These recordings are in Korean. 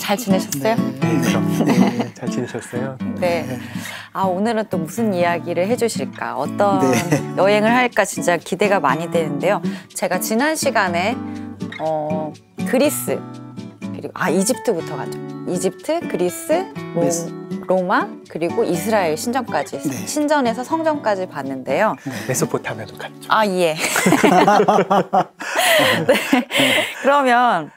잘 지내셨어요? 네, 잘 지내셨어요? 네. 오늘은 또 무슨 이야기를 해주실까? 어떤 여행을 할까 진짜 기대가 많이 되는데요. 제가 지난 시간에 그리스 그리고 이집트부터 가죠. 이집트, 그리스, 로마 그리고 이스라엘 신전까지 신전에서 성전까지 봤는데요. 메소포타미아도 갔죠. 예. 그러면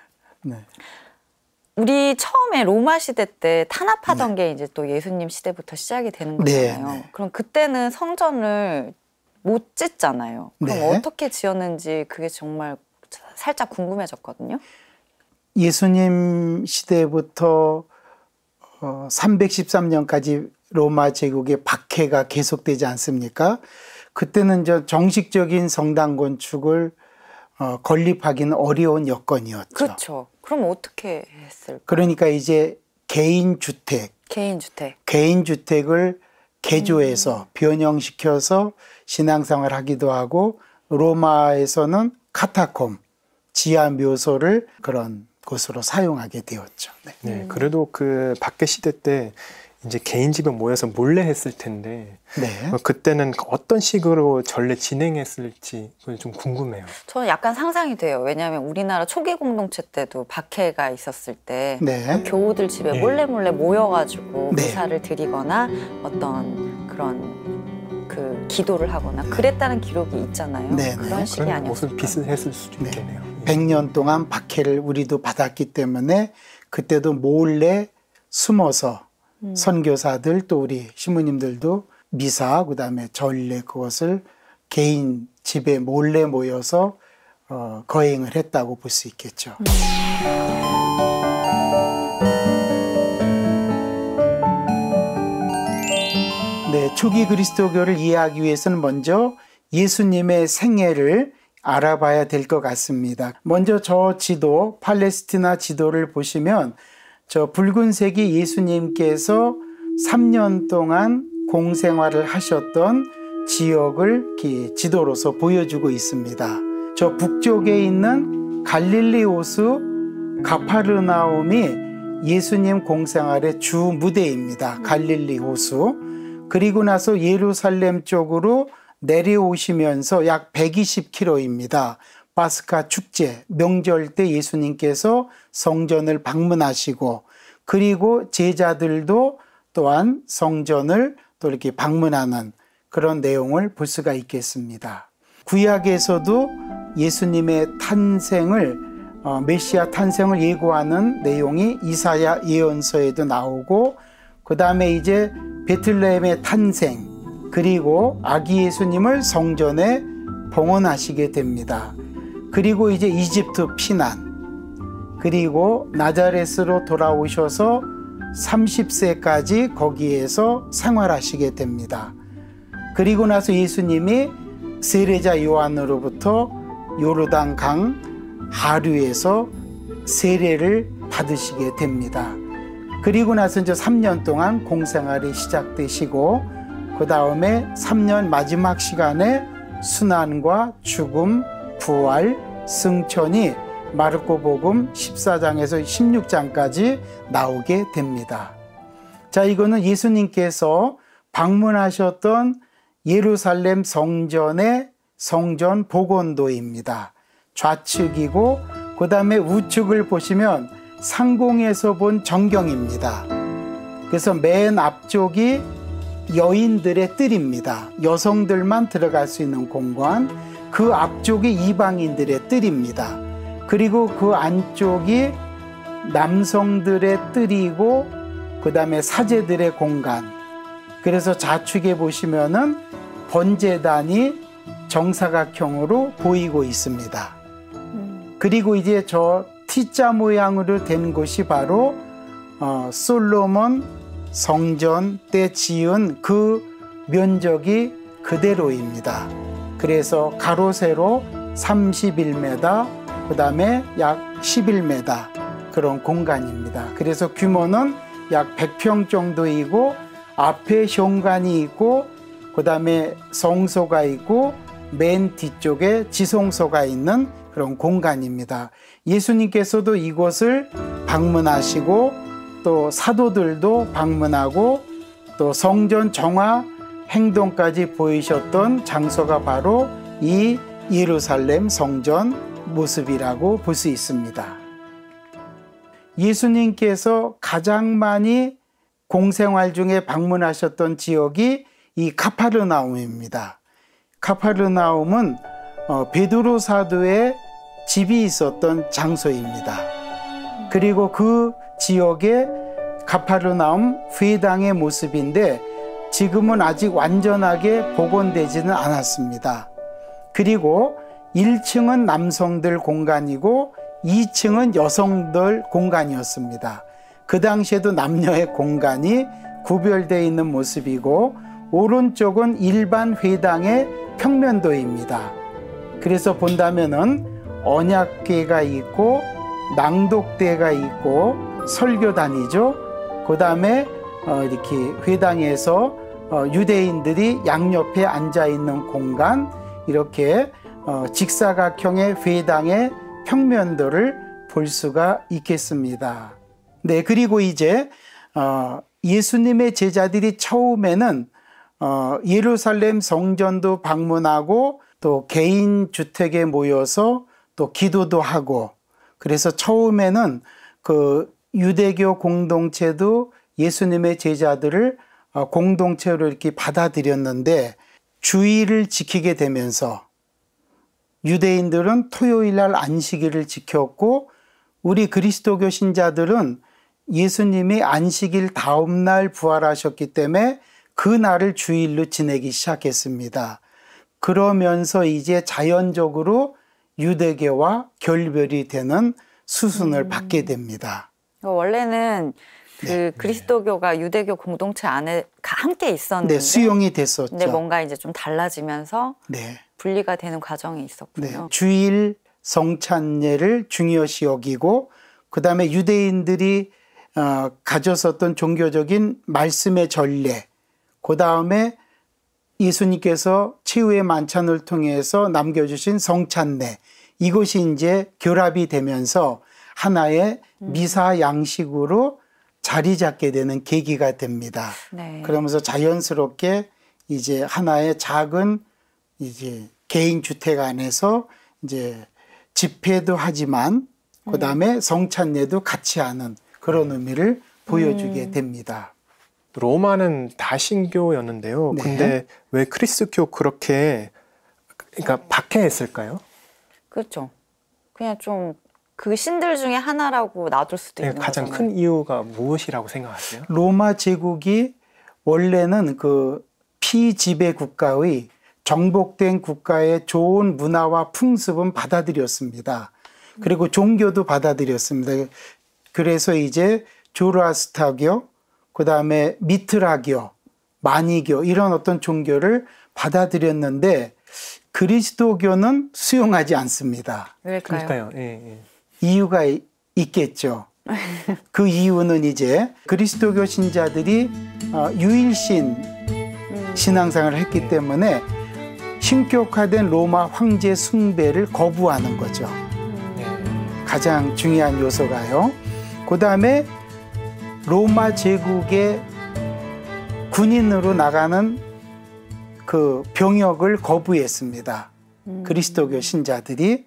우리 처음에 로마 시대 때 탄압하던 게 이제 또 예수님 시대부터 시작이 되는 거잖아요. 그럼 그때는 성전을 못 짓잖아요. 그럼 어떻게 지었는지 그게 정말 살짝 궁금해졌거든요. 예수님 시대부터 313년까지 로마 제국의 박해가 계속되지 않습니까? 그때는 정식적인 성당 건축을 건립하기는 어려운 여건이었죠. 그렇죠. 그럼 어떻게 했을까요? 그러니까 이제 개인주택을 개조해서 변형시켜서 신앙생활을 하기도 하고, 로마에서는 카타콤, 지하 묘소를 그런 곳으로 사용하게 되었죠. 네, 그래도 그 박해 시대 때 이제 개인 집에 모여서 몰래 했을 텐데 그때는 어떤 식으로 전례 진행했을지 좀 궁금해요. 저는 약간 상상이 돼요. 왜냐하면 우리나라 초기 공동체 때도 박해가 있었을 때 교우들 집에 몰래 모여가지고 미사를 드리거나 어떤 그런 그 기도를 하거나 그랬다는 기록이 있잖아요. 그런 식이 아니었을까. 모습 비슷했을 수도 있겠네요. 100년 동안 박해를 우리도 받았기 때문에 그때도 몰래 숨어서 선교사들 또 우리 신부님들도 미사 그다음에 전례 그것을 개인 집에 몰래 모여서 거행을 했다고 볼 수 있겠죠. 네, 초기 그리스도교를 이해하기 위해서는 먼저 예수님의 생애를 알아봐야 될 것 같습니다. 먼저 저 지도, 팔레스티나 지도를 보시면 저 붉은색이 예수님께서 3년 동안 공생활을 하셨던 지역을 지도로서 보여주고 있습니다. 저 북쪽에 있는 갈릴리 호수 가파르나움이 예수님 공생활의 주 무대입니다. 갈릴리 호수. 그리고 나서 예루살렘 쪽으로 내려오시면서 약 120km입니다. 파스카 축제, 명절 때 예수님께서 성전을 방문하시고, 그리고 제자들도 또한 성전을 또 이렇게 방문하는 그런 내용을 볼 수가 있겠습니다. 구약에서도 예수님의 탄생을, 메시아 탄생을 예고하는 내용이 이사야 예언서에도 나오고, 그 다음에 이제 베틀레헴의 탄생, 그리고 아기 예수님을 성전에 봉헌하시게 됩니다. 그리고 이제 이집트 피난, 그리고 나자렛으로 돌아오셔서 30세까지 거기에서 생활하시게 됩니다. 그리고 나서 예수님이 세례자 요한으로부터 요르단 강 하류에서 세례를 받으시게 됩니다. 그리고 나서 이제 3년 동안 공생활이 시작되시고, 그 다음에 3년 마지막 시간에 순환과 죽음, 부활, 승천이 마르코복음 14장에서 16장까지 나오게 됩니다. 자, 이거는 예수님께서 방문하셨던 예루살렘 성전의 성전 복원도입니다. 좌측이고, 그 다음에 우측을 보시면 상공에서 본 전경입니다. 그래서 맨 앞쪽이 여인들의 뜰입니다. 여성들만 들어갈 수 있는 공간. 그 앞쪽이 이방인들의 뜰입니다. 그리고 그 안쪽이 남성들의 뜰이고, 그 다음에 사제들의 공간. 그래서 좌측에 보시면은 번제단이 정사각형으로 보이고 있습니다. 그리고 이제 저 T자 모양으로 된 곳이 바로 솔로몬 성전 때 지은 그 면적이 그대로입니다. 그래서 가로 세로 31m, 그 다음에 약 11m 그런 공간입니다. 그래서 규모는 약 100평 정도이고, 앞에 현관이 있고, 그 다음에 성소가 있고, 맨 뒤쪽에 지성소가 있는 그런 공간입니다. 예수님께서도 이곳을 방문하시고 또 사도들도 방문하고 또 성전 정화 행동까지 보이셨던 장소가 바로 이 예루살렘 성전 모습이라고 볼 수 있습니다. 예수님께서 가장 많이 공생활 중에 방문하셨던 지역이 이 가파르나움입니다. 가파르나움은 베드로 사도의 집이 있었던 장소입니다. 그리고 그 지역의 가파르나움 회당의 모습인데 지금은 아직 완전하게 복원되지는 않았습니다. 그리고 1층은 남성들 공간이고 2층은 여성들 공간이었습니다. 그 당시에도 남녀의 공간이 구별되어 있는 모습이고 오른쪽은 일반 회당의 평면도입니다. 그래서 본다면은 언약궤가 있고 낭독대가 있고 설교단이죠. 그 다음에 이렇게 회당에서 유대인들이 양옆에 앉아 있는 공간, 이렇게 직사각형의 회당의 평면도를 볼 수가 있겠습니다. 네, 그리고 이제 예수님의 제자들이 처음에는 예루살렘 성전도 방문하고 또 개인 주택에 모여서 또 기도도 하고, 그래서 처음에는 그 유대교 공동체도 예수님의 제자들을 공동체로 이렇게 받아들였는데 주일을 지키게 되면서 유대인들은 토요일 날 안식일을 지켰고 우리 그리스도교 신자들은 예수님이 안식일 다음 날 부활하셨기 때문에 그 날을 주일로 지내기 시작했습니다. 그러면서 이제 자연적으로 유대교와 결별이 되는 수순을 받게 됩니다. 원래는 그 그리스도교가 유대교 공동체 안에 함께 있었는데 네, 수용이 됐었죠. 근데 뭔가 이제 좀 달라지면서 네. 분리가 되는 과정이 있었군요. 네, 주일 성찬례를 중요시 여기고 그 다음에 유대인들이 가졌었던 종교적인 말씀의 전례, 그 다음에 예수님께서 최후의 만찬을 통해서 남겨주신 성찬례, 이것이 이제 결합이 되면서 하나의 미사 양식으로 자리 잡게 되는 계기가 됩니다. 네. 그러면서 자연스럽게 이제 하나의 작은 이제 개인 주택 안에서 이제 집회도 하지만 그 다음에 성찬례도 같이 하는 그런 의미를 보여주게 됩니다. 로마는 다신교였는데요. 네. 근데 왜 그리스도교 그렇게 그러니까 박해했을까요? 그렇죠. 그냥 좀 그 신들 중에 하나라고 놔둘 수도 있는 가장 거잖아요. 큰 이유가 무엇이라고 생각하세요? 로마 제국이 원래는 그 피지배 국가의 정복된 국가의 좋은 문화와 풍습은 받아들였습니다. 그리고 종교도 받아들였습니다. 그래서 이제 조로아스타교, 그 다음에 미트라교, 마니교 이런 어떤 종교를 받아들였는데 그리스도교는 수용하지 않습니다. 왜일까요? 그러니까요. 예. 이유가 있겠죠. 그 이유는 이제 그리스도교 신자들이 유일신 신앙생활을 했기 때문에 신격화된 로마 황제 숭배를 거부하는 거죠. 가장 중요한 요소가요. 그 다음에 로마 제국의 군인으로 나가는 그 병역을 거부했습니다. 그리스도교 신자들이.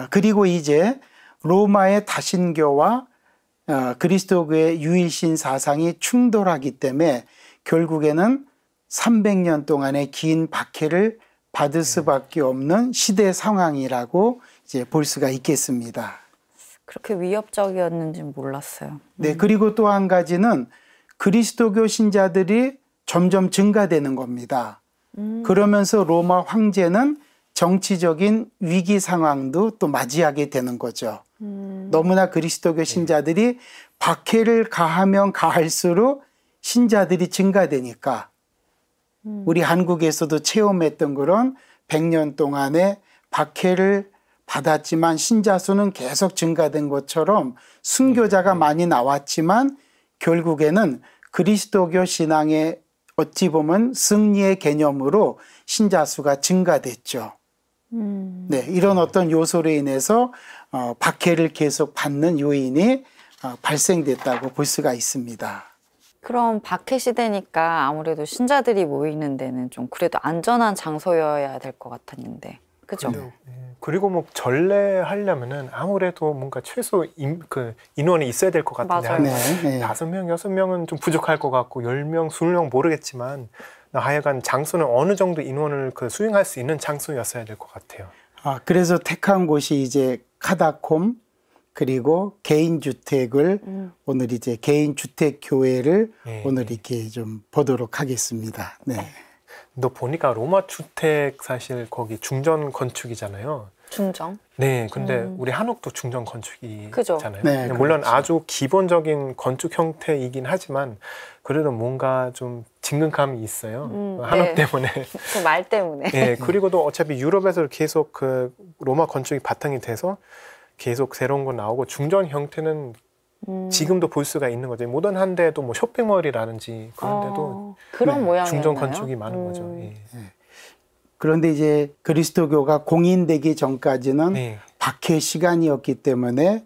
그리고 이제 로마의 다신교와 그리스도교의 유일신 사상이 충돌하기 때문에 결국에는 300년 동안의 긴 박해를 받을 수밖에 없는 시대 상황이라고 이제 볼 수가 있겠습니다. 그렇게 위협적이었는지 몰랐어요. 네, 그리고 또 한 가지는 그리스도교 신자들이 점점 증가되는 겁니다. 그러면서 로마 황제는 정치적인 위기 상황도 또 맞이하게 되는 거죠. 너무나 그리스도교 신자들이 박해를 가하면 가할수록 신자들이 증가되니까 우리 한국에서도 체험했던 그런 100년 동안의 박해를 받았지만 신자 수는 계속 증가된 것처럼 순교자가 많이 나왔지만 결국에는 그리스도교 신앙의 어찌 보면 승리의 개념으로 신자 수가 증가됐죠. 네, 이런 어떤 요소로 인해서 박해를 계속 받는 요인이 발생됐다고 볼 수가 있습니다. 그럼 박해 시대니까 아무래도 신자들이 모이는 데는 좀 그래도 안전한 장소여야 될 것 같았는데, 그죠? 그리고 뭐 전례하려면은 아무래도 뭔가 최소 인원이 있어야 될 것 같은데 한 5명, 6명은 좀 부족할 것 같고 10명, 20명 모르겠지만 하여간 장소는 어느 정도 인원을 수용할 수 있는 장소였어야 될 것 같아요. 그래서 택한 곳이 이제 카다콤 그리고 개인주택을 오늘 이제 개인주택교회를 오늘 이렇게 좀 보도록 하겠습니다. 네. 너 보니까 로마 주택 사실 거기 중전 건축이잖아요. 중정? 네, 근데 우리 한옥도 중전 건축이잖아요. 네, 물론 그렇죠. 아주 기본적인 건축 형태이긴 하지만 그래도 뭔가 좀 진근감이 있어요. 한옥 때문에. 그 말 때문에. 네, 그리고도 어차피 유럽에서 계속 로마 건축이 바탕이 돼서 계속 새로운 거 나오고 중전 형태는 지금도 볼 수가 있는 거죠. 모던한데도 뭐 쇼핑몰이라든지 그런 데도 그런 모양이었나요? 중전 건축이 많은 거죠. 그런데 이제 그리스도교가 공인되기 전까지는 박해 시간이었기 때문에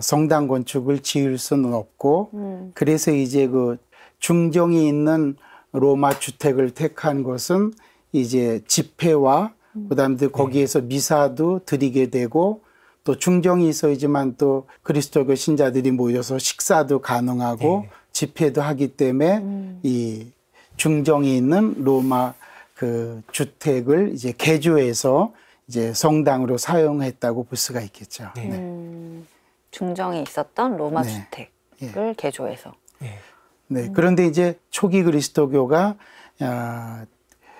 성당 건축을 지을 수는 없고 그래서 이제 그 중정이 있는 로마 주택을 택한 것은 이제 집회와 그다음에 거기에서 미사도 드리게 되고 또 중정이 있어야지만 또 그리스도교 신자들이 모여서 식사도 가능하고 집회도 하기 때문에 이 중정이 있는 로마 그 주택을 이제 개조해서 이제 성당으로 사용했다고 볼 수가 있겠죠. 중정이 있었던 로마 주택을 개조해서. 네. 그런데 이제 초기 그리스도교가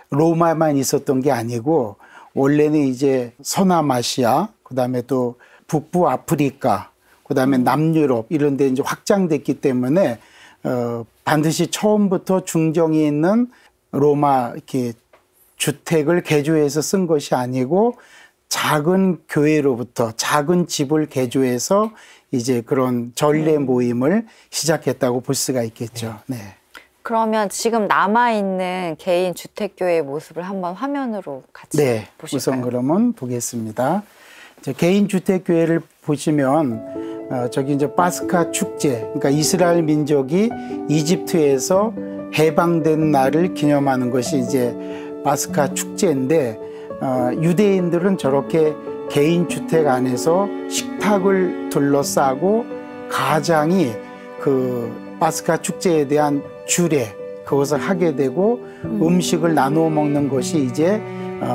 로마만 있었던 게 아니고 원래는 이제 서남아시아, 그다음에 또 북부 아프리카, 그다음에 남유럽 이런 데 이제 확장됐기 때문에 반드시 처음부터 중정이 있는 로마 이렇게 주택을 개조해서 쓴 것이 아니고 작은 교회로부터 작은 집을 개조해서 이제 그런 전례 모임을 시작했다고 볼 수가 있겠죠. 네. 그러면 지금 남아있는 개인 주택교회의 모습을 한번 화면으로 같이 보실까요? 우선 그러면 보겠습니다. 개인 주택교회를 보시면 저기 이제 파스카 축제, 그러니까 이스라엘 민족이 이집트에서 해방된 날을 기념하는 것이 이제 파스카 축제인데 유대인들은 저렇게 개인 주택 안에서 식탁을 둘러싸고 가장이 그 파스카 축제에 대한 주례 그것을 하게 되고 음식을 나누어 먹는 것이 이제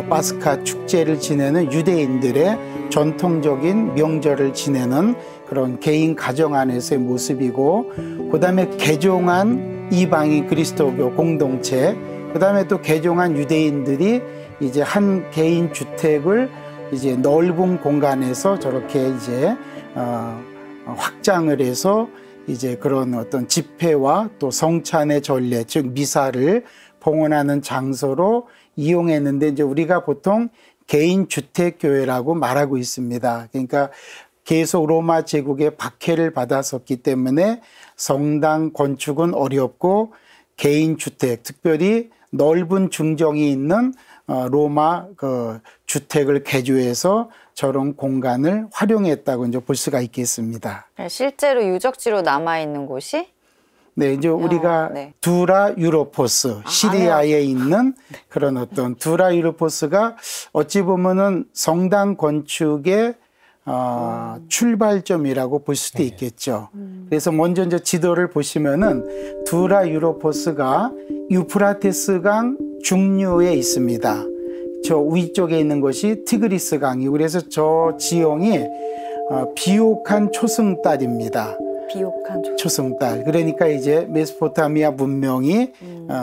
파스카 축제를 지내는 유대인들의 전통적인 명절을 지내는 그런 개인 가정 안에서의 모습이고 그다음에 개종한 이방인 그리스도교 공동체 그다음에 또 개종한 유대인들이 이제 한 개인 주택을 이제 넓은 공간에서 저렇게 이제 확장을 해서 이제 그런 어떤 집회와 또 성찬의 전례, 즉 미사를 봉헌하는 장소로 이용했는데 이제 우리가 보통 개인 주택 교회라고 말하고 있습니다. 그러니까 계속 로마 제국의 박해를 받았었기 때문에 성당 건축은 어렵고 개인 주택, 특별히 넓은 중정이 있는 로마 그 주택을 개조해서 저런 공간을 활용했다고 이제 볼 수가 있겠습니다. 실제로 유적지로 남아 있는 곳이 네, 이제 우리가 두라 유로포스, 시리아에 있는 그런 어떤 두라 유로포스가 어찌 보면은 성당 건축의 출발점이라고 볼 수도 있겠죠. 그래서 먼저 이제 지도를 보시면은 두라 유로포스가 유프라테스강 중류에 있습니다. 저 위쪽에 있는 것이 티그리스 강이고 그래서 저 지형이 비옥한 초승달입니다. 비옥한 초승달. 그러니까 이제 메소포타미아 문명이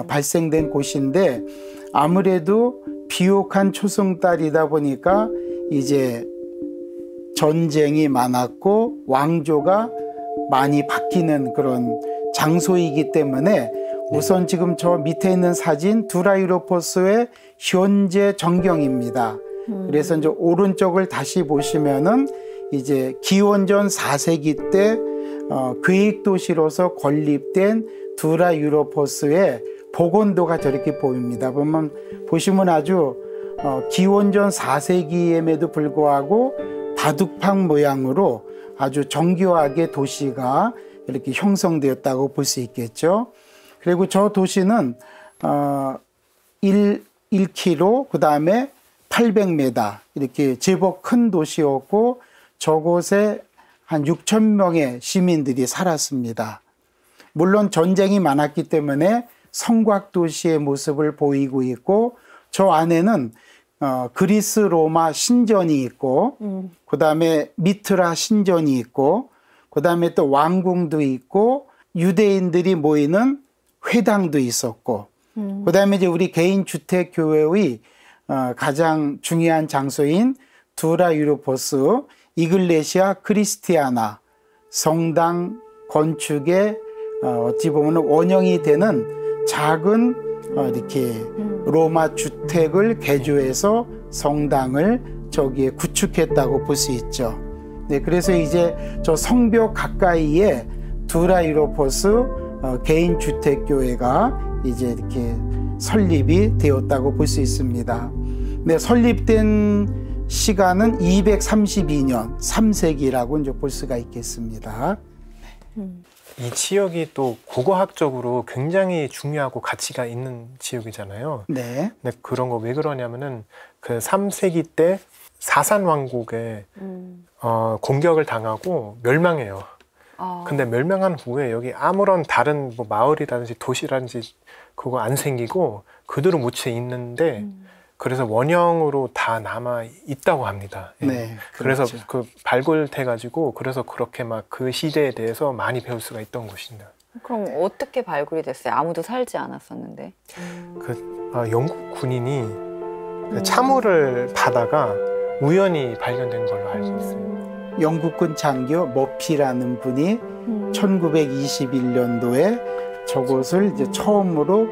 발생된 곳인데 아무래도 비옥한 초승달이다 보니까 이제 전쟁이 많았고 왕조가 많이 바뀌는 그런 장소이기 때문에 우선 지금 저 밑에 있는 사진 두라 유로포스의 현재 전경입니다. 그래서 이제 오른쪽을 다시 보시면은 이제 기원전 4세기 때 계획도시로서 건립된 두라 유로포스의 복원도가 저렇게 보입니다. 보시면 아주 기원전 4세기임에도 불구하고 바둑판 모양으로 아주 정교하게 도시가 이렇게 형성되었다고 볼 수 있겠죠. 그리고 저 도시는 1km, 그 다음에 800m 이렇게 제법 큰 도시였고 저곳에 한 6천 명의 시민들이 살았습니다. 물론 전쟁이 많았기 때문에 성곽도시의 모습을 보이고 있고 저 안에는 그리스 로마 신전이 있고 그 다음에 미트라 신전이 있고 그 다음에 또 왕궁도 있고 유대인들이 모이는 회당도 있었고 그 다음에 이제 우리 개인주택교회의 가장 중요한 장소인 두라 유로포스 이글레시아 크리스티아나 성당 건축의 어찌 보면 원형이 되는 작은 이렇게 로마 주택을 개조해서 성당을 저기에 구축했다고 볼 수 있죠. 네, 그래서 이제 저 성벽 가까이에 두라 유로포스 개인 주택 교회가 이제 이렇게 설립이 되었다고 볼 수 있습니다. 네, 설립된 시간은 232년 3세기라고 이제 볼 수가 있겠습니다. 이 지역이 또 고고학적으로 굉장히 중요하고 가치가 있는 지역이잖아요. 네. 근데 그런 거 왜 그러냐면은 그 3세기 때 사산 왕국에 공격을 당하고 멸망해요. 근데 멸망한 후에 여기 아무런 다른 뭐 마을이라든지 도시라든지 그거 안 생기고 그대로 묻혀 있는데 그래서 원형으로 다 남아 있다고 합니다. 예. 네, 그래서 그렇죠. 그 발굴돼가지고 그래서 그렇게 막 그 시대에 대해서 많이 배울 수가 있던 곳입니다. 그럼 어떻게 발굴이 됐어요? 아무도 살지 않았었는데. 영국 군인이 차물을 받다가 우연히 발견된 걸로 알고 있어요. 영국군 장교 머피라는 분이 1921년도에 저곳을 이제 처음으로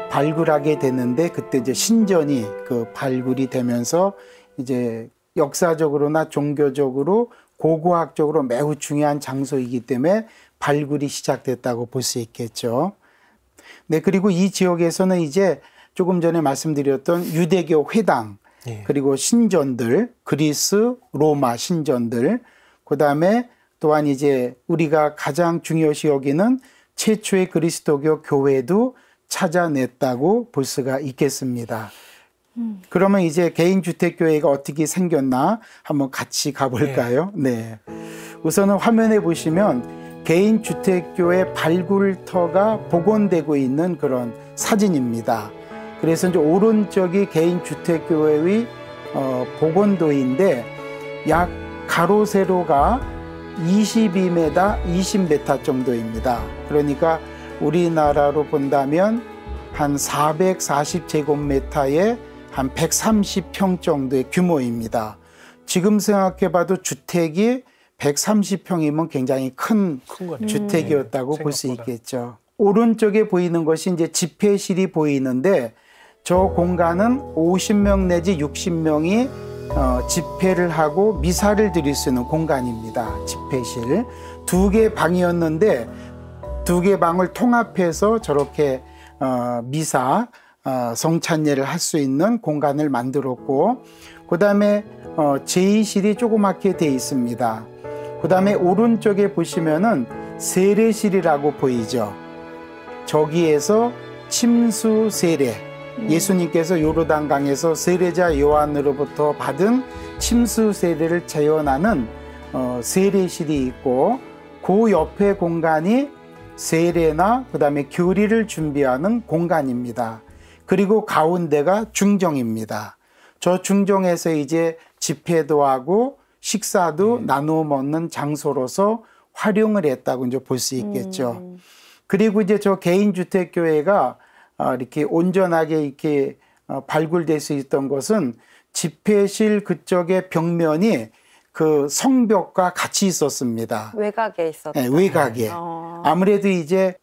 발굴하게 되는데 그때 이제 신전이 그 발굴이 되면서 이제 역사적으로나 종교적으로 고고학적으로 매우 중요한 장소이기 때문에 발굴이 시작됐다고 볼 수 있겠죠. 네, 그리고 이 지역에서는 이제 조금 전에 말씀드렸던 유대교 회당, 그리고 신전들, 그리스, 로마 신전들, 그 다음에 또한 이제 우리가 가장 중요시 여기는 최초의 그리스도교 교회도 찾아냈다고 볼 수가 있겠습니다. 그러면 이제 개인주택교회가 어떻게 생겼나 한번 같이 가볼까요? 네. 우선은 화면에 보시면 개인주택교회 발굴터가 복원되고 있는 그런 사진입니다. 그래서 이제 오른쪽이 개인주택교회의 복원도인데 약 가로 세로가 22m, 20m 정도입니다. 그러니까 우리나라로 본다면 한 440제곱미터에 한 130평 정도의 규모입니다. 지금 생각해봐도 주택이 130평이면 굉장히 큰 주택이었다고 볼 수 있겠죠. 오른쪽에 보이는 것이 이제 집회실이 보이는데 저 공간은 50명 내지 60명이 집회를 하고 미사를 드릴 수 있는 공간입니다. 집회실. 2개 방이었는데 2개 방을 통합해서 저렇게 미사, 성찬례를 할 수 있는 공간을 만들었고 그 다음에 제의실이 조그맣게 돼 있습니다. 그 다음에 오른쪽에 보시면은 세례실이라고 보이죠. 저기에서 침수 세례, 예수님께서 요르단강에서 세례자 요한으로부터 받은 침수 세례를 재현하는 세례실이 있고 그 옆에 공간이 세례나 그 다음에 교리를 준비하는 공간입니다. 그리고 가운데가 중정입니다. 저 중정에서 이제 집회도 하고 식사도 나누어 먹는 장소로서 활용을 했다고 이제 볼 수 있겠죠. 그리고 이제 저 개인주택교회가 이렇게 온전하게 이렇게 발굴될 수 있던 것은 집회실 그쪽의 벽면이 그 성벽과 같이 있었습니다. 외곽에 있었다. 네, 외곽에. 아무래도 이제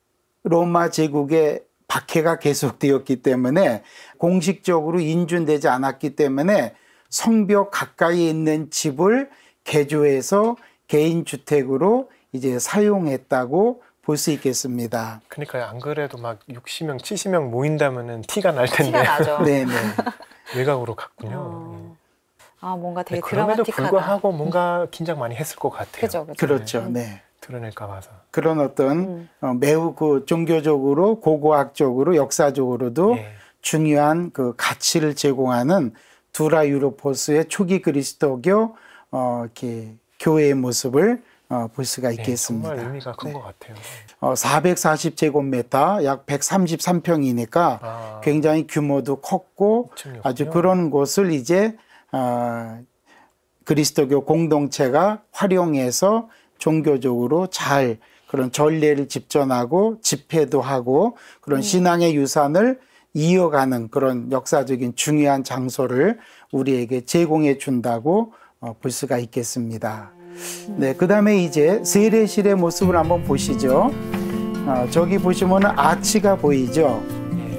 로마 제국의 박해가 계속되었기 때문에 공식적으로 인준되지 않았기 때문에 성벽 가까이 있는 집을 개조해서 개인주택으로 이제 사용했다고 볼 수 있겠습니다. 그러니까 안 그래도 막 60명, 70명 모인다면은 티가 날 텐데. 티가 나죠. 네네. 외곽으로 갔군요. 뭔가 되게 그럼에도 드라마틱하다. 불구하고 뭔가 긴장 많이 했을 것 같아요. 그죠. 그렇죠. 네. 드러낼까 봐서. 그런 어떤 매우 그 종교적으로, 고고학적으로, 역사적으로도 중요한 그 가치를 제공하는 두라 유로포스의 초기 그리스도교 이렇게 교회의 모습을 볼 수가 있겠습니다. 정말 의미가 큰 것 같아요. 440제곱미터, 약 133평이니까 굉장히 규모도 컸고 아주 그런 곳을 이제 그리스도교 공동체가 활용해서 종교적으로 잘 그런 전례를 집전하고 집회도 하고 그런 신앙의 유산을 이어가는 그런 역사적인 중요한 장소를 우리에게 제공해 준다고 볼 수가 있겠습니다. 네, 그 다음에 이제 세례실의 모습을 한번 보시죠. 저기 보시면 아치가 보이죠.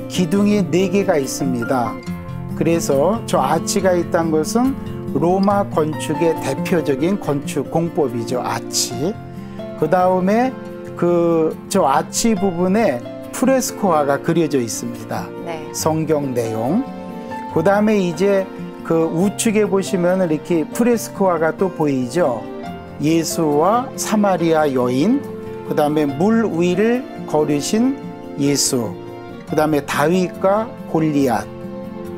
기둥이 4개가 있습니다. 그래서 저 아치가 있다는 것은 로마 건축의 대표적인 건축 공법이죠. 아치. 그 다음에 저 아치 부분에 프레스코화가 그려져 있습니다. 네. 성경 내용. 그 다음에 이제 그 우측에 보시면 이렇게 프레스코화가 또 보이죠. 예수와 사마리아 여인, 그 다음에 물 위를 걸으신 예수, 그 다음에 다윗과 골리앗,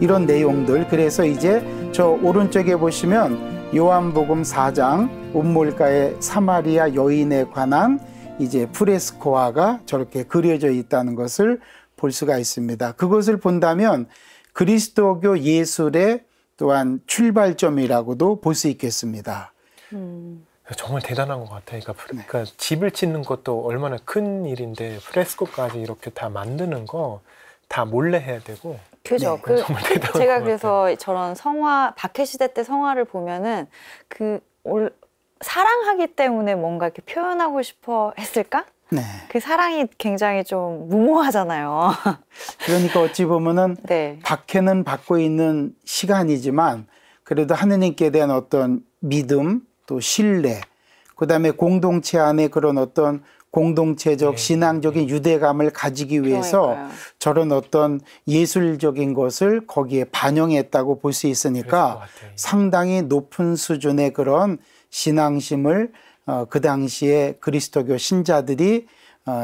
이런 내용들. 그래서 이제 저 오른쪽에 보시면 요한복음 4장 운물가의 사마리아 여인에 관한 이제 프레스코화가 저렇게 그려져 있다는 것을 볼 수가 있습니다. 그것을 본다면 그리스도교 예술의 또한 출발점이라고도 볼 수 있겠습니다. 정말 대단한 것 같아요. 그러니까 집을 짓는 것도 얼마나 큰 일인데 프레스코까지 이렇게 다 만드는 거 다 몰래 해야 되고. 그죠. 제가 그래서 저런 성화, 박해시대 때 성화를 보면은 사랑하기 때문에 뭔가 이렇게 표현하고 싶어 했을까? 네. 그 사랑이 굉장히 좀 무모하잖아요. 그러니까 어찌 보면은 박해는 받고 있는 시간이지만 그래도 하느님께 대한 어떤 믿음, 또 신뢰, 그 다음에 공동체 안에 그런 어떤 공동체적 신앙적인 유대감을 가지기 위해서 저런 어떤 예술적인 것을 거기에 반영했다고 볼 수 있으니까 상당히 높은 수준의 그런 신앙심을 그 당시에 그리스도교 신자들이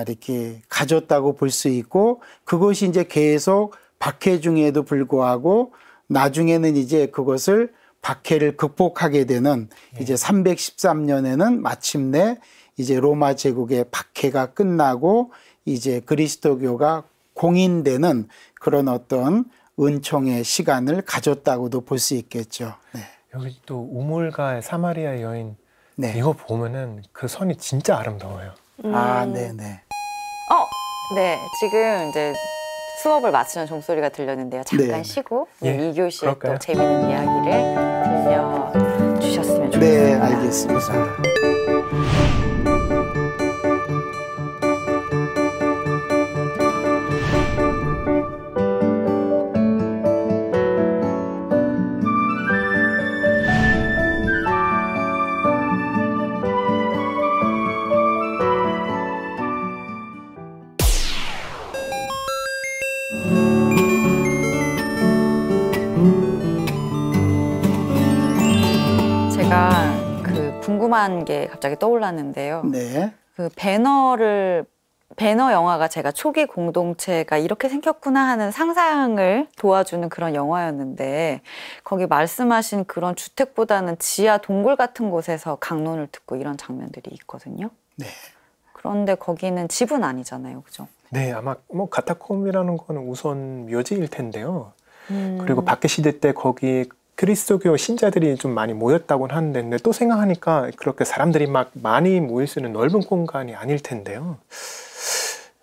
이렇게 가졌다고 볼 수 있고, 그것이 이제 계속 박해 중에도 불구하고 나중에는 이제 그것을 박해를 극복하게 되는 이제 313년에는 마침내 이제 로마 제국의 박해가 끝나고 이제 그리스도교가 공인되는 그런 어떤 은총의 시간을 가졌다고도 볼 수 있겠죠. 네. 여기 또 우물가의 사마리아 여인 이거 보면은 그 선이 진짜 아름다워요. 네네. 네, 지금 이제 수업을 마치는 종소리가 들렸는데요. 잠깐 쉬고 2교시에 또 재미있는 이야기를 들려주셨으면 좋겠습니다. 네, 알겠습니다. 궁금한 게 갑자기 떠올랐는데요. 네. 그 배너 영화가 제가 초기 공동체가 이렇게 생겼구나 하는 상상을 도와주는 그런 영화였는데, 거기 말씀하신 그런 주택보다는 지하 동굴 같은 곳에서 강론을 듣고 이런 장면들이 있거든요. 네. 그런데 거기는 집은 아니잖아요, 그죠? 네, 아마 뭐 카타콤이라는 거는 우선 묘지일 텐데요. 그리고 박해 시대 때 거기 그리스도교 신자들이 좀 많이 모였다고는 하는데, 근데 또 생각하니까 그렇게 사람들이 막 많이 모일 수 있는 넓은 공간이 아닐 텐데요.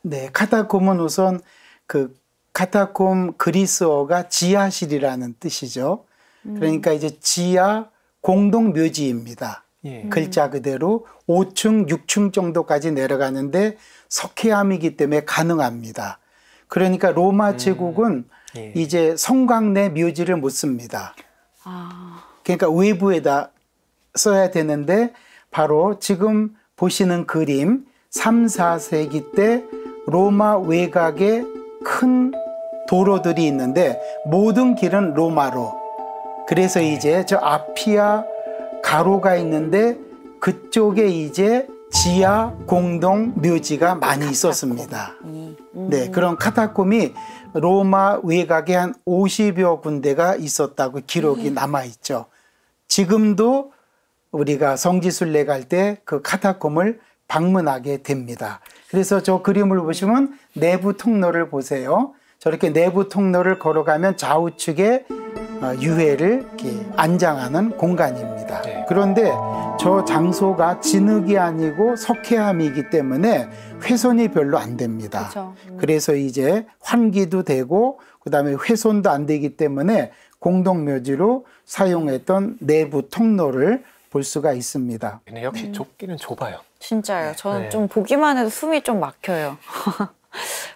네, 카타콤은 우선 그 카타콤 그리스어가 지하실이라는 뜻이죠. 그러니까 이제 지하 공동 묘지입니다. 글자 그대로 5층, 6층 정도까지 내려가는데 석회암이기 때문에 가능합니다. 그러니까 로마 제국은 이제 성곽 내 묘지를 못 씁니다. 그러니까 외부에다 써야 되는데, 바로 지금 보시는 그림 3, 4세기 때 로마 외곽에 큰 도로들이 있는데 모든 길은 로마로, 그래서 이제 저 아피아 가로가 있는데 그쪽에 이제 지하 공동 묘지가 많이 있었습니다. 네, 그런 카타콤이 로마 외곽에 한 50여 군데가 있었다고 기록이 남아있죠. 지금도 우리가 성지순례 갈 때 그 카타콤을 방문하게 됩니다. 그래서 저 그림을 보시면 내부 통로를 보세요. 저렇게 내부 통로를 걸어가면 좌우측에 유해를 이렇게 안장하는 공간입니다. 그런데 저 장소가 진흙이 아니고 석회암이기 때문에 훼손이 별로 안 됩니다. 그래서 이제 환기도 되고 그다음에 훼손도 안 되기 때문에 공동묘지로 사용했던 내부 통로를 볼 수가 있습니다. 근데 역시 좁기는 좁아요. 진짜요. 저는 좀 보기만 해도 숨이 좀 막혀요.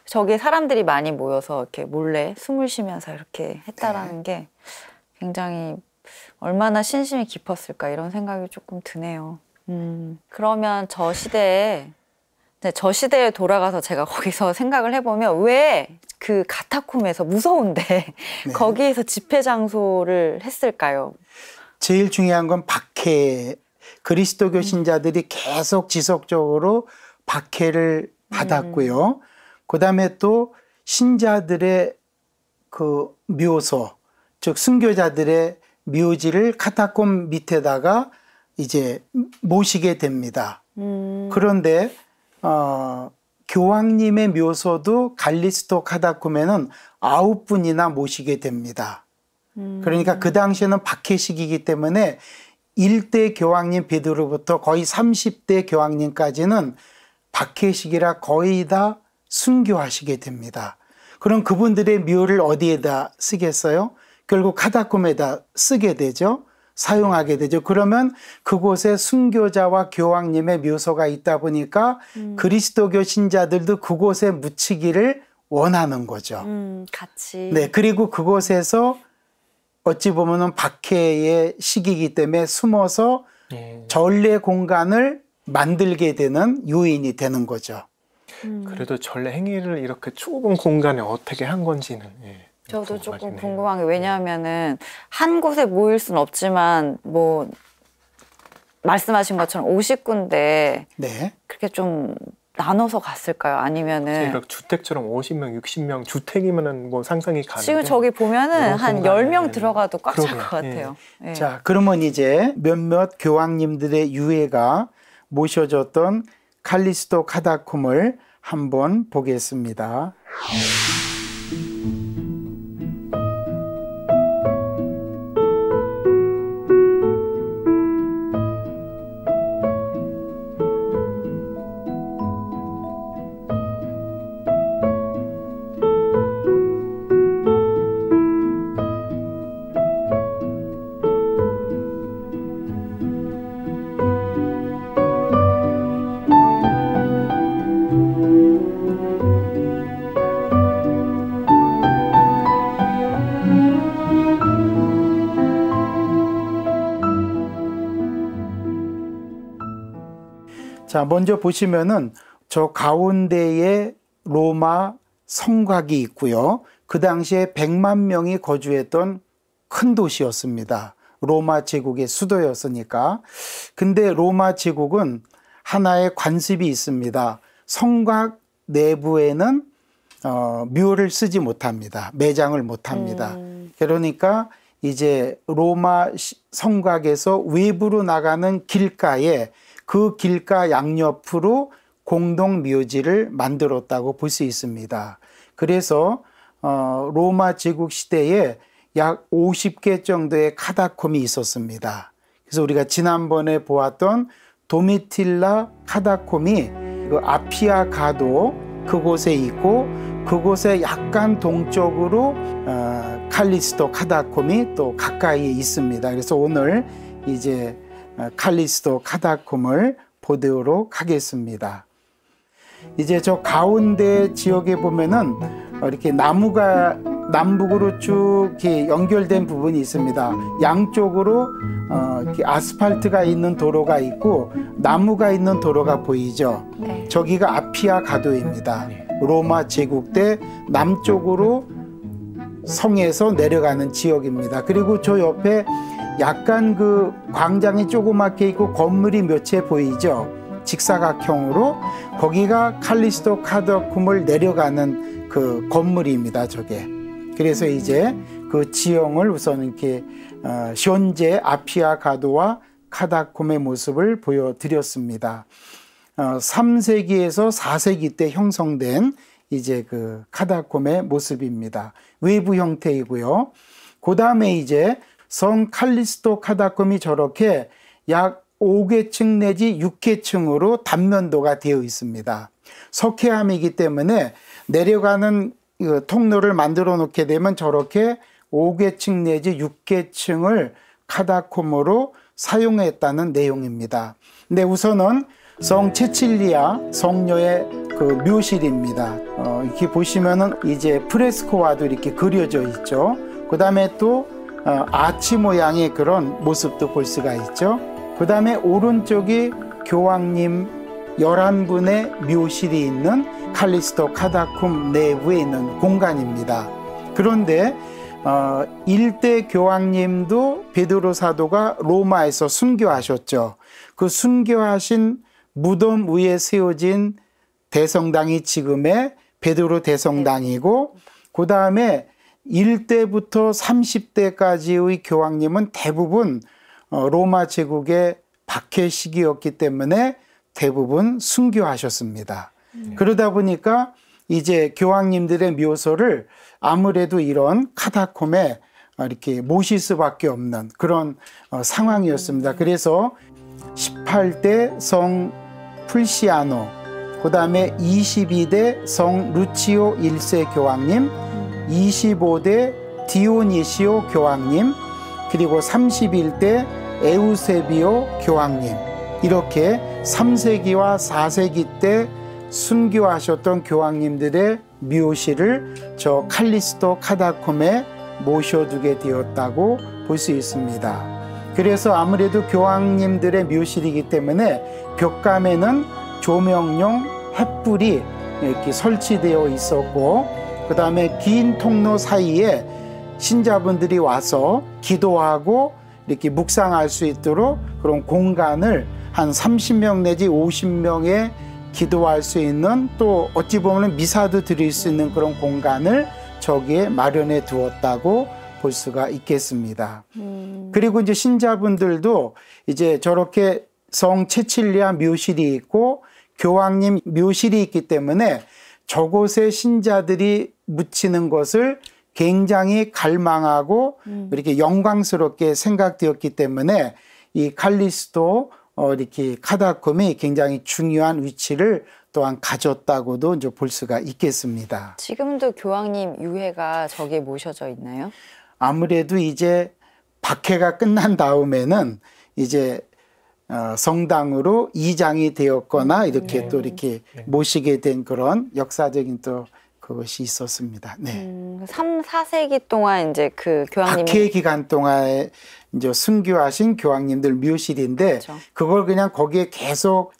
저기 사람들이 많이 모여서 이렇게 몰래 숨을 쉬면서 이렇게 했다라는 게 굉장히 얼마나 신심이 깊었을까 이런 생각이 조금 드네요. 그러면 저 시대에 돌아가서 제가 거기서 생각을 해보면 왜 그 카타콤에서 무서운데 거기에서 집회 장소를 했을까요? 제일 중요한 건 박해. 그리스도교 신자들이 계속 지속적으로 박해를 받았고요. 그다음에 또 신자들의 그 묘소, 즉 순교자들의 묘지를 카타콤 밑에다가 이제 모시게 됩니다. 그런데 교황님의 묘소도 갈리스토 카타콤에는 9분이나 모시게 됩니다. 그러니까 그 당시에는 박해 시기이기 때문에 1대 교황님 베드로부터 거의 30대 교황님까지는 박해 시기라 거의 다 순교하시게 됩니다. 그럼 그분들의 묘를 어디에다 쓰겠어요? 결국 카타콤에다 쓰게 되죠. 사용하게 되죠. 그러면 그곳에 순교자와 교황님의 묘소가 있다 보니까 그리스도교 신자들도 그곳에 묻히기를 원하는 거죠. 같이. 네, 그리고 그곳에서 어찌 보면은 박해의 시기이기 때문에 숨어서 전례 공간을 만들게 되는 요인이 되는 거죠. 그래도 전례 행위를 이렇게 좁은 공간에 어떻게 한 건지는 저도 조금 궁금한 게 왜냐하면은 한 곳에 모일 수는 없지만 뭐 말씀하신 것처럼 50군데 그렇게 좀 나눠서 갔을까요? 아니면은 주택처럼 50명, 60명 주택이면은 뭐 상상이 가는데 지금 저기 보면은 한 10명 들어가도 꽉 찰 것 같아요. 자, 그러면 이제 몇몇 교황님들의 유해가 모셔졌던 칼리스토 카타콤을 한번 보겠습니다. 자, 먼저 보시면은 저 가운데에 로마 성곽이 있고요. 그 당시에 100만 명이 거주했던 큰 도시였습니다. 로마 제국의 수도였으니까. 근데 로마 제국은 하나의 관습이 있습니다. 성곽 내부에는 묘를 쓰지 못합니다. 매장을 못합니다. 그러니까 이제 로마 성곽에서 외부로 나가는 길가에 그 길가 양옆으로 공동 묘지를 만들었다고 볼 수 있습니다. 그래서 로마 제국 시대에 약 50개 정도의 카타콤이 있었습니다. 그래서 우리가 지난번에 보았던 도미틸라 카타콤이 그 아피아 가도 그곳에 있고 그곳에 약간 동쪽으로 칼리스토 카타콤이 또 가까이에 있습니다. 그래서 오늘 이제 칼리스토 카타콤을 보도록 하겠습니다. 이제 저 가운데 지역에 보면은 이렇게 나무가 남북으로 쭉 이렇게 연결된 부분이 있습니다. 양쪽으로 이렇게 아스팔트가 있는 도로가 있고 나무가 있는 도로가 보이죠. 저기가 아피아 가도입니다. 로마 제국 때 남쪽으로 성에서 내려가는 지역입니다. 그리고 저 옆에 약간 그 광장이 조그맣게 있고 건물이 몇 채 보이죠. 직사각형으로 거기가 칼리스토 카다콤을 내려가는 그 건물입니다. 저게. 그래서 이제 그 지형을 우선 이렇게 현재 아피아 가도와 카다콤의 모습을 보여드렸습니다. 3세기에서 4세기 때 형성된 이제 그 카다콤의 모습입니다. 외부 형태이고요. 그 다음에 이제 성 칼리스토 카다콤이 저렇게 약 5계층 내지 6계층으로 단면도가 되어 있습니다. 석회암이기 때문에 내려가는 통로를 만들어 놓게 되면 저렇게 5계층 내지 6계층을 카다콤으로 사용했다는 내용입니다. 근데 우선은 성 체칠리아 성녀의 그 묘실입니다. 이렇게 보시면은 이제 프레스코와도 이렇게 그려져 있죠. 그 다음에 또 아치 모양의 그런 모습도 볼 수가 있죠. 그 다음에 오른쪽이 교황님 11분의 묘실이 있는 칼리스토 카다콤 내부에 있는 공간입니다. 그런데 일대 교황님도 베드로 사도가 로마에서 순교하셨죠. 그 순교하신 무덤 위에 세워진 대성당이 지금의 베드로 대성당이고, 그 다음에 1대부터 30대까지의 교황님은 대부분 로마 제국의 박해시기였기 때문에 대부분 순교하셨습니다. 그러다 보니까 이제 교황님들의 묘소를 아무래도 이런 카다콤에 이렇게 모실 수밖에 없는 그런 상황이었습니다. 그래서 18대 성 풀시아노, 그 다음에 22대 성 루치오 1세 교황님, 25대 디오니시오 교황님, 그리고 31대 에우세비오 교황님, 이렇게 3세기와 4세기 때 순교하셨던 교황님들의 묘실을 저 칼리스토 카다콤에 모셔두게 되었다고 볼 수 있습니다. 그래서 아무래도 교황님들의 묘실이기 때문에 벽감에는 조명용 횃불이 이렇게 설치되어 있었고, 그 다음에 긴 통로 사이에 신자분들이 와서 기도하고 이렇게 묵상할 수 있도록 그런 공간을 한 30명 내지 50명의 기도할 수 있는, 또 어찌 보면 미사도 드릴 수 있는 그런 공간을 저기에 마련해 두었다고 볼 수가 있겠습니다. 그리고 이제 신자분들도 이제 저렇게 성 체칠리아 묘실이 있고 교황님 묘실이 있기 때문에 저곳에 신자들이 묻히는 것을 굉장히 갈망하고 이렇게 영광스럽게 생각되었기 때문에 이 칼리스토 이렇게 카다콤이 굉장히 중요한 위치를 또한 가졌다고도 이제 볼 수가 있겠습니다. 지금도 교황님 유해가 저기에 모셔져 있나요? 아무래도 이제 박해가 끝난 다음에는 이제 성당으로 이장이 되었거나 이렇게 또 이렇게 모시게 된 그런 역사적인 또 그것이 있었습니다. 네. 3, 4세기 동안 이제 그 교황님 박해 기간 동안에 이제 순교하신 교황님들 묘실인데, 그렇죠. 그걸 그냥 거기에 계속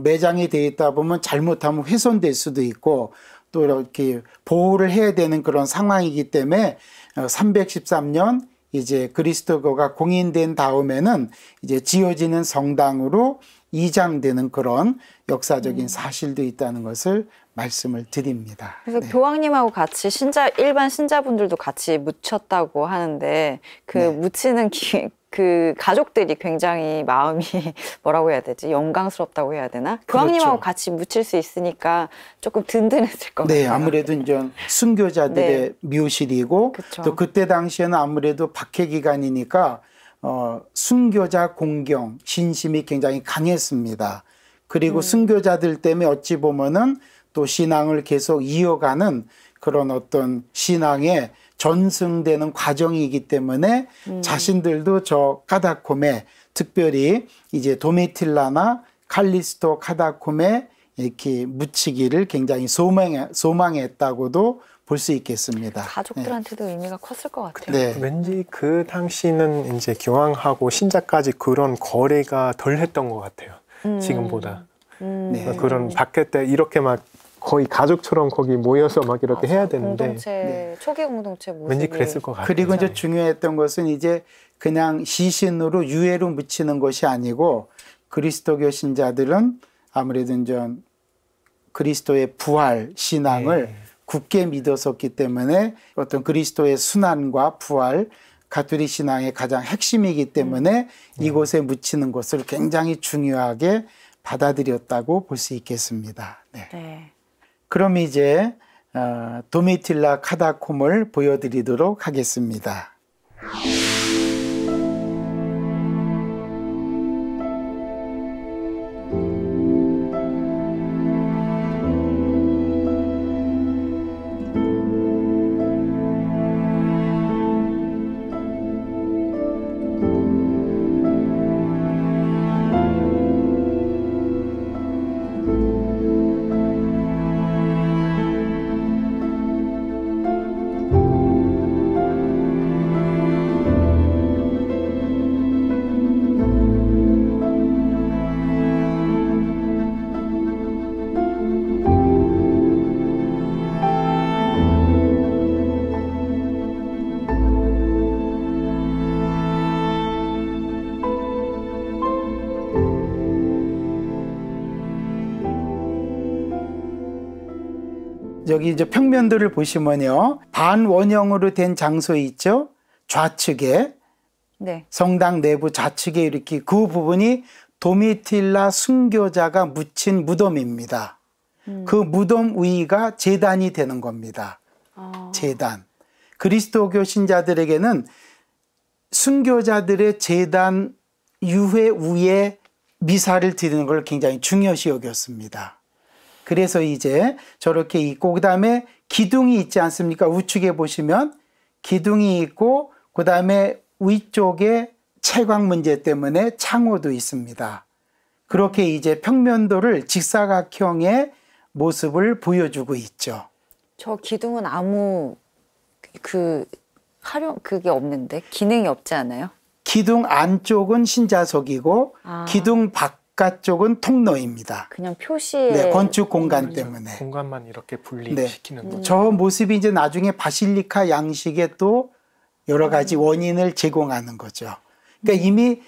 매장이 되어 있다 보면 잘못하면 훼손될 수도 있고 또 이렇게 보호를 해야 되는 그런 상황이기 때문에 313년 이제 그리스도가 공인된 다음에는 이제 지어지는 성당으로 이장되는 그런 역사적인 사실도 있다는 것을 말씀을 드립니다. 그래서 네. 교황님하고 같이 일반 신자분들도 같이 묻혔다고 하는데 그 네. 묻히는 그 가족들이 굉장히 마음이 뭐라고 해야 되지? 영광스럽다고 해야 되나? 교황님하고 그렇죠. 같이 묻힐 수 있으니까 조금 든든했을 것 같아요. 네, 아무래도 이제 순교자들의 네. 묘실이고 그쵸. 또 그때 당시에는 아무래도 박해 기간이니까 순교자 공경 신심이 굉장히 강했습니다. 그리고 순교자들 때문에 어찌 보면은 또 신앙을 계속 이어가는 그런 어떤 신앙의 전승되는 과정이기 때문에 자신들도 저 카다콤에 특별히 이제 도미틸라나 칼리스토 카다콤에 이렇게 묻히기를 굉장히 소망했다고도 볼 수 있겠습니다. 가족들한테도 네. 의미가 컸을 것 같아요. 네. 왠지 그 당시는 이제 교황하고 신자까지 그런 거래가 덜 했던 것 같아요. 지금보다. 네. 그런 박해 때 이렇게 막 거의 가족처럼 거기 모여서 막 이렇게 해야 되는데 공동체, 네. 초기 공동체 모습이 왠지 그랬을 것 같아요. 그리고 이제 중요했던 것은 이제 그냥 시신으로 유해로 묻히는 것이 아니고 그리스도교 신자들은 아무래도 이제 그리스도의 부활 신앙을 네. 굳게 믿었었기 때문에 어떤 그리스도의 순환과 부활 가톨릭 신앙의 가장 핵심이기 때문에 이곳에 묻히는 것을 굉장히 중요하게 받아들였다고 볼 수 있겠습니다. 네. 네. 그럼 이제 도미틸라 카다콤을 보여드리도록 하겠습니다. 여기 이제 평면도를 보시면요. 반원형으로 된 장소 있죠? 좌측에. 네. 성당 내부 좌측에 이렇게 그 부분이 도미틸라 순교자가 묻힌 무덤입니다. 그 무덤 위가 제단이 되는 겁니다. 제단. 그리스도교 신자들에게는 순교자들의 제단 유해 위에 미사를 드리는 걸 굉장히 중요시 여겼습니다. 그래서 이제 저렇게 있고 그 다음에 기둥이 있지 않습니까? 우측에 보시면 기둥이 있고 그 다음에 위쪽에 채광 문제 때문에 창호도 있습니다. 그렇게 이제 평면도를 직사각형의 모습을 보여주고 있죠. 저 기둥은 아무 그게 없는데 기능이 없지 않아요? 기둥 안쪽은 신자석이고 기둥 바깥쪽은 통로입니다. 그냥 표시에 네, 건축 공간 때문에 공간만 이렇게 분리시키는 거죠. 저 모습이 이제 나중에 바실리카 양식에 또 여러 가지 원인을 제공하는 거죠. 그러니까 이미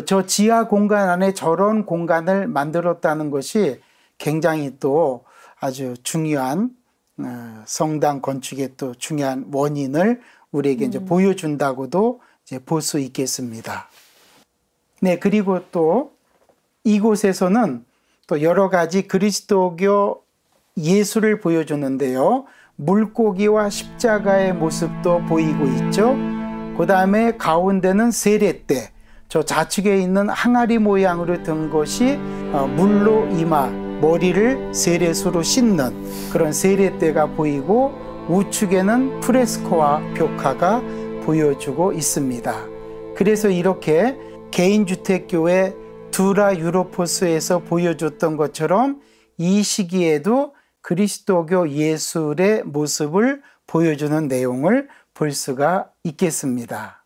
저 지하 공간 안에 저런 공간을 만들었다는 것이 굉장히 또 아주 중요한 성당 건축의 또 중요한 원인을 우리에게 이제 보여준다고도 이제 볼 수 있겠습니다. 네, 그리고 또 이곳에서는 또 여러 가지 그리스도교 예술을 보여주는데요. 물고기와 십자가의 모습도 보이고 있죠. 그 다음에 가운데는 세례대, 저 좌측에 있는 항아리 모양으로 든 것이 물로 이마, 머리를 세례수로 씻는 그런 세례대가 보이고 우측에는 프레스코와 벽화가 보여주고 있습니다. 그래서 이렇게 개인주택교회 두라 유로포스에서 보여줬던 것처럼 이 시기에도 그리스도교 예술의 모습을 보여주는 내용을 볼 수가 있겠습니다.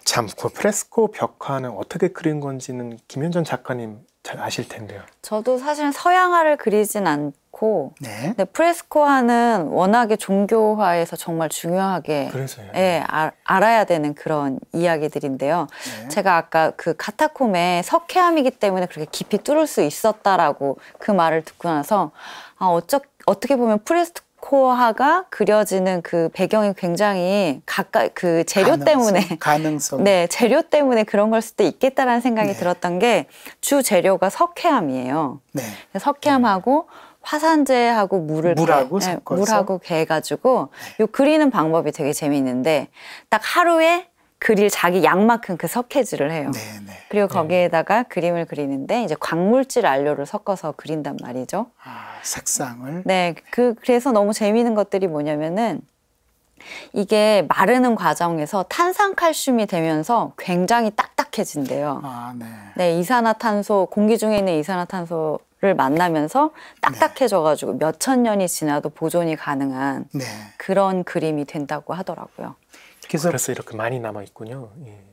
참, 그 프레스코 벽화는 어떻게 그린 건지는 김현전 작가님 잘 아실 텐데요. 저도 사실은 서양화를 그리진 않고 근데 프레스코화는 워낙에 종교화에서 정말 중요하게 알아야 되는 그런 이야기들인데요. 제가 아까 그 카타콤의 석회암이기 때문에 그렇게 깊이 뚫을 수 있었다라고 그 말을 듣고 나서 어떻게 보면 프레스코화가 그려지는 그 배경이 굉장히 가까이 그 재료 가능성. 네, 재료 때문에 그런 걸 수도 있겠다라는 생각이 들었던 게 주 재료가 석회암이에요. 석회암하고 화산재하고 물하고 개가지고 요 그리는 방법이 되게 재미있는데 딱 하루에 그릴 자기 양만큼 그 석회질을 해요. 그리고 거기에다가 그림을 그리는데 이제 광물질 안료를 섞어서 그린단 말이죠. 색상을. 네, 그래서 너무 재미있는 것들이 뭐냐면은 이게 마르는 과정에서 탄산칼슘이 되면서 굉장히 딱딱해진대요. 네, 이산화탄소, 공기 중에 있는 이산화탄소를 만나면서 딱딱해져가지고 몇천 년이 지나도 보존이 가능한 그런 그림이 된다고 하더라고요. 그래서 이렇게 많이 남아 있군요.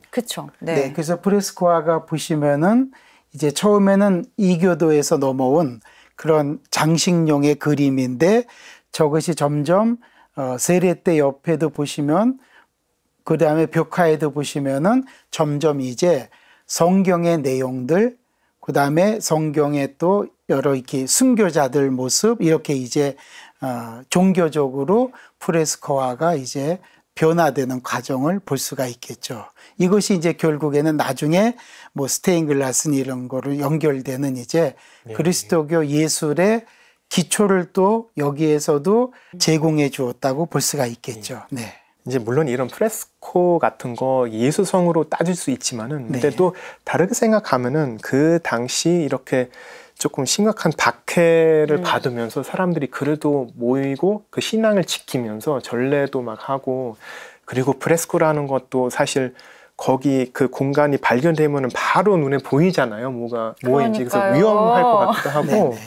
그렇죠. 그래서 프레스코화가 보시면은 이제 처음에는 이교도에서 넘어온 그런 장식용의 그림인데 저것이 점점 세례대 옆에도 보시면 그 다음에 벽화에도 보시면은 점점 이제 성경의 내용들, 그 다음에 성경에 또 여러 이렇게 순교자들 모습 이렇게 이제 종교적으로 프레스코화가 이제 변화되는 과정을 볼 수가 있겠죠. 이것이 이제 결국에는 나중에 뭐 스테인글라스 이런 거로 연결되는 이제 그리스도교 예술의 기초를 또 여기에서도 제공해 주었다고 볼 수가 있겠죠. 네. 이제 물론 이런 프레스코 같은 거 예술성으로 따질 수 있지만은 근데 또 다르게 생각하면은 그 당시 이렇게 조금 심각한 박해를 받으면서 사람들이 그래도 모이고 그 신앙을 지키면서 전례도 막 하고 그리고 프레스코라는 것도 사실 거기 그 공간이 발견되면은 바로 눈에 보이잖아요. 뭐인지 그래서 위험할 것 같기도 하고 네네.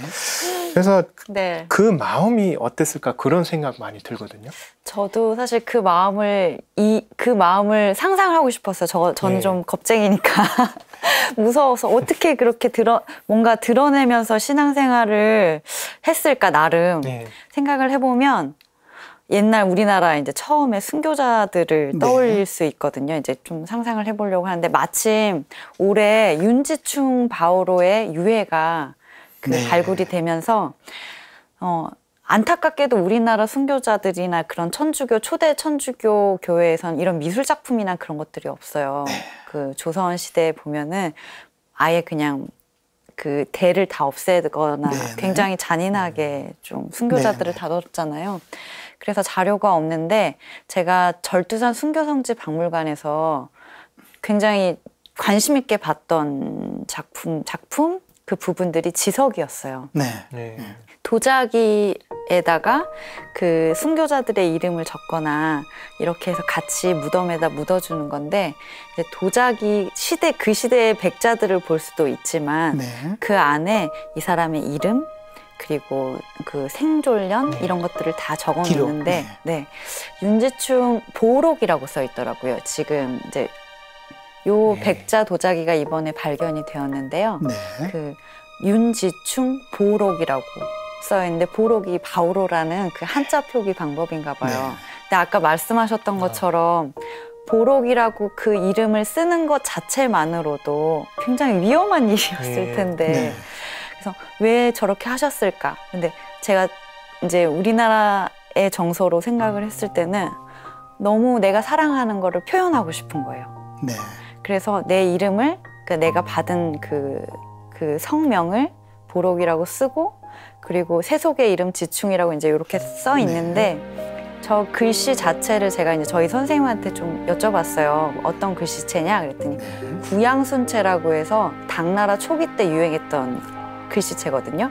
그래서 네. 그 마음이 어땠을까 그런 생각 많이 들거든요. 저도 사실 그 마음을 상상하고 싶었어요. 저는 네. 좀 겁쟁이니까 무서워서 어떻게 그렇게 뭔가 드러내면서 신앙생활을 했을까 나름 네. 생각을 해보면 옛날 우리나라 이제 처음에 순교자들을 네. 떠올릴 수 있거든요. 이제 좀 상상을 해보려고 하는데 마침 올해 윤지충 바오로의 유해가 네. 발굴이 되면서 안타깝게도 우리나라 순교자들이나 그런 초대 천주교 교회에선 이런 미술 작품이나 그런 것들이 없어요. 네. 그 조선 시대에 보면은 아예 그냥 그 대를 다 없애거나 네. 굉장히 잔인하게 좀 순교자들을 네. 다뤘잖아요. 그래서 자료가 없는데 제가 절두산 순교성지 박물관에서 굉장히 관심 있게 봤던 작품 그 부분들이 지석이었어요. 네. 네. 도자기에다가 그 순교자들의 이름을 적거나 이렇게 해서 같이 무덤에다 묻어주는 건데 도자기 그 시대의 백자들을 볼 수도 있지만 네. 그 안에 이 사람의 이름 그리고 그 생존년 네. 이런 것들을 다 적어놓는데 네. 윤지충 보록이라고 써 있더라고요. 지금 이제 요 네. 백자 도자기가 이번에 발견이 되었는데요. 네. 그 윤지충 보록이라고 써 있는데 보록이 바오로라는 그 한자 표기 방법인가 봐요. 네. 근데 아까 말씀하셨던 것처럼 보록이라고 그 이름을 쓰는 것 자체만으로도 굉장히 위험한 일이었을 텐데 네. 그래서 왜 저렇게 하셨을까? 근데 제가 이제 우리나라의 정서로 생각을 했을 때는 너무 내가 사랑하는 거를 표현하고 싶은 거예요. 네. 그래서 내 이름을 내가 받은 그 성명을 보록이라고 쓰고 그리고 세속의 이름 지충이라고 이제 이렇게 써 있는데 네. 저 글씨 자체를 제가 이제 저희 선생님한테 좀 여쭤봤어요. 어떤 글씨체냐 그랬더니 구양순체라고 해서 당나라 초기 때 유행했던 글씨체거든요.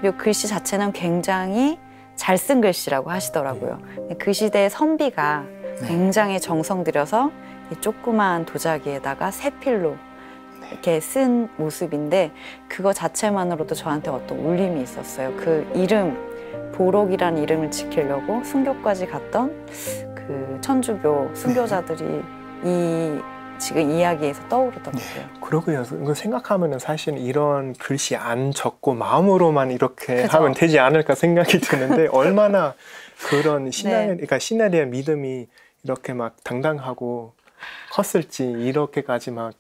그리고 글씨 자체는 굉장히 잘 쓴 글씨라고 하시더라고요. 그 시대의 선비가 굉장히 정성 들여서 이 조그만 도자기에다가 세필로 이렇게 쓴 모습인데 그거 자체만으로도 저한테 어떤 울림이 있었어요. 그 이름, 보록이라는 이름을 지키려고 순교까지 갔던 그 천주교 순교자들이 이 지금 이야기에서 떠오르더라고요. 그러고요. 이거 생각하면은 사실 이런 글씨 안 적고 마음으로만 이렇게 그죠? 하면 되지 않을까 생각이 드는데 얼마나 그런 신앙에, 네. 그러니까 신에 대한 믿음이 이렇게 막 당당하고 컸을지 이렇게까지 막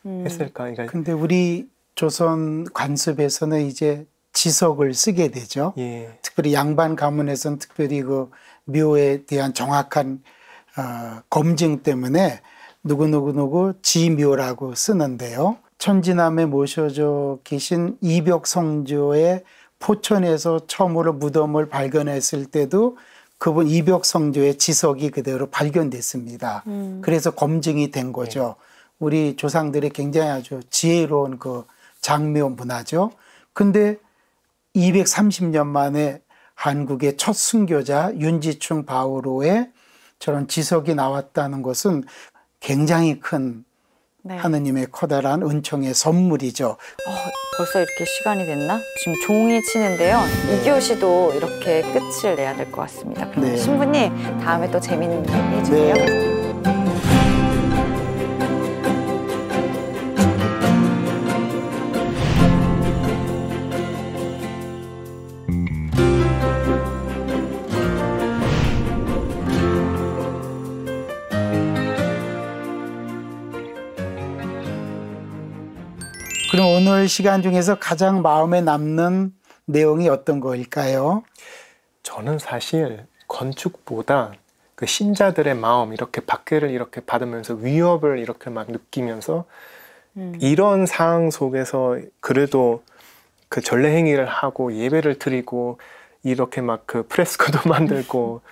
했을까. 그러니까 근데 우리 조선 관습에서는 이제 지석을 쓰게 되죠. 예. 특별히 양반 가문에서는 특별히 그 묘에 대한 정확한 검증 때문에 누구 지묘라고 쓰는데요. 천지남에 모셔져 계신 이벽성조의 포천에서 처음으로 무덤을 발견했을 때도 그분 이벽성조의 지석이 그대로 발견됐습니다. 그래서 검증이 된 거죠. 우리 조상들의 굉장히 아주 지혜로운 그 장묘 문화죠. 근데 230년 만에 한국의 첫 순교자 윤지충 바오로의 저런 지석이 나왔다는 것은 굉장히 큰 네. 하느님의 커다란 은총의 선물이죠. 벌써 이렇게 시간이 됐나? 지금 종이 치는데요. 2교시도 이렇게 끝을 내야 될 것 같습니다. 그럼 네. 신부님 다음에 또 재밌는 얘기 해주세요. 네. 그럼 오늘 시간 중에서 가장 마음에 남는 내용이 어떤 거일까요? 저는 사실 건축보다 그 신자들의 마음, 이렇게 박해를 이렇게 받으면서 위협을 이렇게 막 느끼면서 이런 상황 속에서 그래도 그 전례 행위를 하고 예배를 드리고 이렇게 막 그 프레스코도 만들고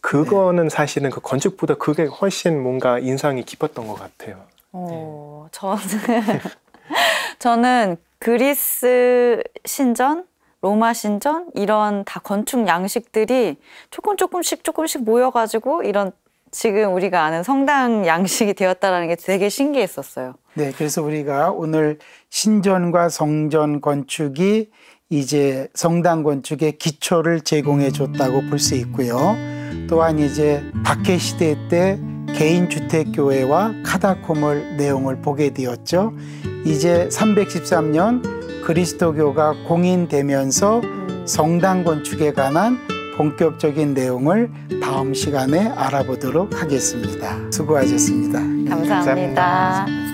그거는 사실은 그 건축보다 그게 훨씬 뭔가 인상이 깊었던 것 같아요. 저는 그리스 신전, 로마 신전 이런 다 건축 양식들이 조금씩 모여가지고 이런 지금 우리가 아는 성당 양식이 되었다라는 게 되게 신기했었어요. 네, 그래서 우리가 오늘 신전과 성전 건축이 이제 성당 건축의 기초를 제공해 줬다고 볼 수 있고요. 또한 이제 박해 시대 때 개인 주택 교회와 카타콤을 내용을 보게 되었죠. 이제 313년 그리스도교가 공인되면서 성당 건축에 관한 본격적인 내용을 다음 시간에 알아보도록 하겠습니다. 수고하셨습니다. 감사합니다.